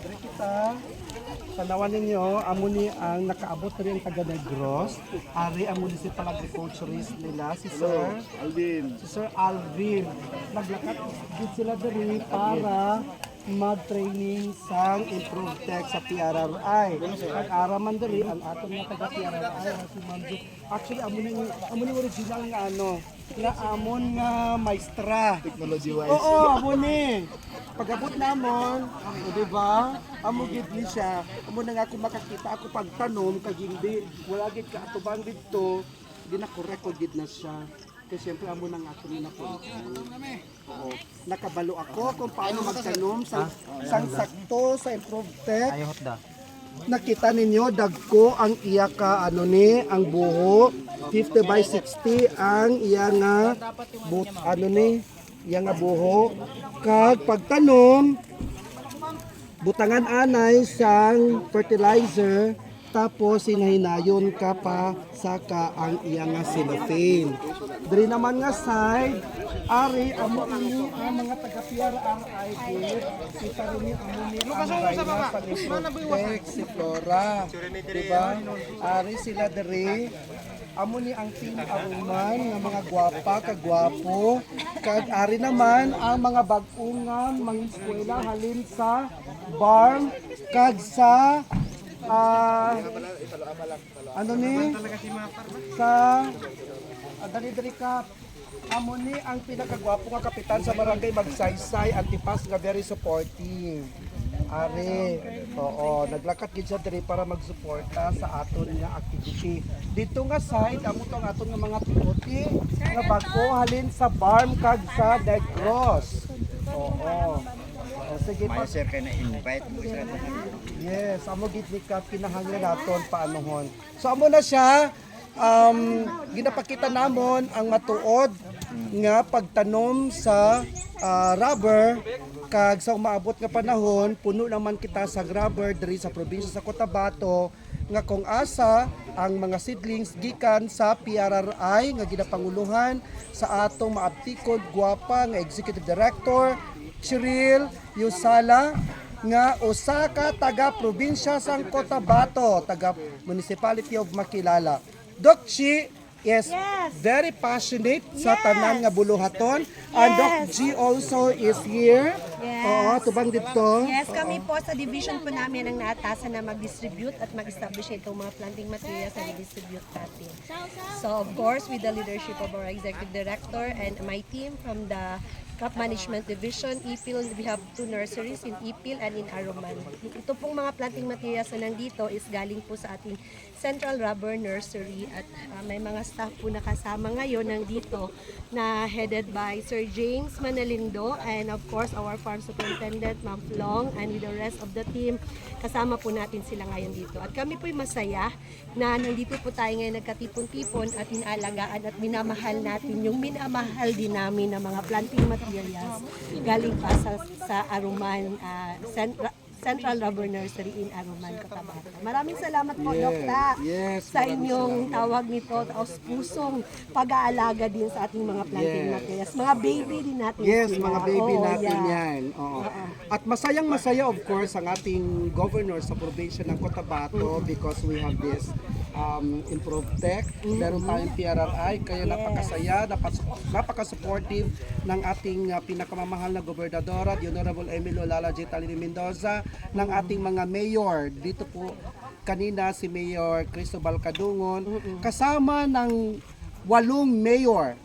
Dari kita, tanawan ninyo, amo ni ang nakaabot rin ang taga Negros. Ari ang municipal agriculturist nila, si Sir Alvin. Si Sir Alvin. Naglakat din sila diri para mag-training sang improved tech sa PRRI. Nag-araman diri ang aton nga taga PRRI si Manjo. Actually amo ni original nga nga amon nga maestra. Technology wise. Oo, amo ni. Pag-abot namon, di ba? Amo gid ni siya. Amo na nga ako makakita ako pagtanom kag hindi wala gid ka atubang didto, di na correct ko gid na siya. Kasi siyempre amo na nga ako ni nako. Oo. Nakabalo ako kung paano magtanom sang sakto sa improved tech. Ayot da. Nakita ninyo dagko ang iya ka ang buho 50 by 60 ang iya nga iya nga buho kag pagtanom butangan anay sang fertilizer tapos hinahinayon ka pa saka ang iya nga cellophane. Diri naman nga side ari amo ini ang mga taga PRRI kita rin amo ni ang pag-protect si Flora, diba? Ari sila diri amo ni ang team Aruman nga mga gwapa kagwapo kag ari naman ang mga bag-ungan mga eskwela halin sa barn kag sa sa dali ka amo ni ang pinakagwapo nga kapitan sa barangay Magsaysay Antipas nga very supportive. Ari, oo, naglakat gid siya diri para magsuporta sa aton nga activity. Dito nga side amo tong aton nga mga pilote nga bag-o halin sa barn kag sa Negros. Oo. Sige pa. Sir kay na-invite mo sir. Yes, amo gid ni ka kinahanglan naton paanohon. So amo na siya ginapakita namon ang matuod nga pagtanom sa rubber kag sa umaabot nga panahon puno naman kita sa rubber diri sa probinsya sa Cotabato nga kung asa ang mga seedlings gikan sa PRRI nga ginapanguluhan sa atong maabtikod gwapa nga executive director Cheryl Yusala nga usa ka taga probinsya sang Cotabato, taga Municipality of Makilala. Doc Chi is very passionate sa tanan nga buluhaton. And Doc G also is here. Oo, tubang dito. Yes, kami po sa division po namin ang naatasan na mag-distribute at mag-establish itong mga planting materials na i-distribute natin. So of course, with the leadership of our executive director and my team from the Crop Management Division, IPIL, we have 2 nurseries in IPIL and in Aruman. Ito pong mga planting materials na nandito is galing po sa ating Central Rubber Nursery at may mga staff po na kasama ngayon nandito na headed by Sir James Manalindo and of course our farm superintendent Ma'am Flong and with the rest of the team. Kasama po natin sila ngayon dito. At kami po'y masaya na nandito po tayo ngayon nagkatipon-tipon at inaalagaan at minamahal natin yung minamahal din namin na mga planting materials galing pa sa Aruman Central Rubber Nursery in Aruman, Cotabato. Maraming salamat po, Dokta, sa inyong tawag nito, pusong pag-aalaga din sa ating mga planting materials. Mga baby din natin sila. Mga baby natin yan. Oo. At masayang-masaya, of course, ang ating governor sa probinsya ng Cotabato because we have this improved tech. Meron tayong PRRI, kaya napakasaya, napaka-supportive ng ating pinakamamahal na gobernadora, the Honorable Emilio Lala J. Talini Mendoza, ng ating mga mayor. Dito po kanina si Mayor Cristobal Kadungon, kasama ng 8 mayor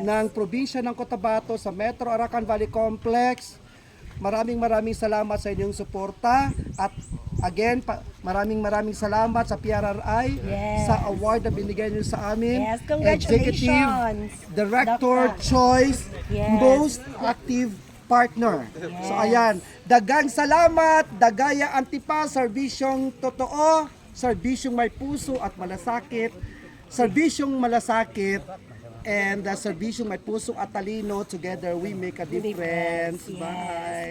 ng probinsya ng Cotabato sa Metro Arakan Valley Complex. Maraming salamat sa inyong suporta at again, maraming salamat sa PRRI sa award na binigay niyo sa amin. Executive Director Choice Most Active Partner. So ayan, dagang salamat, Dagaya Antipas, serbisyong totoo, serbisyong may puso at malasakit, serbisyong malasakit, and serbisyong may puso at talino. Together we make a difference. Bye!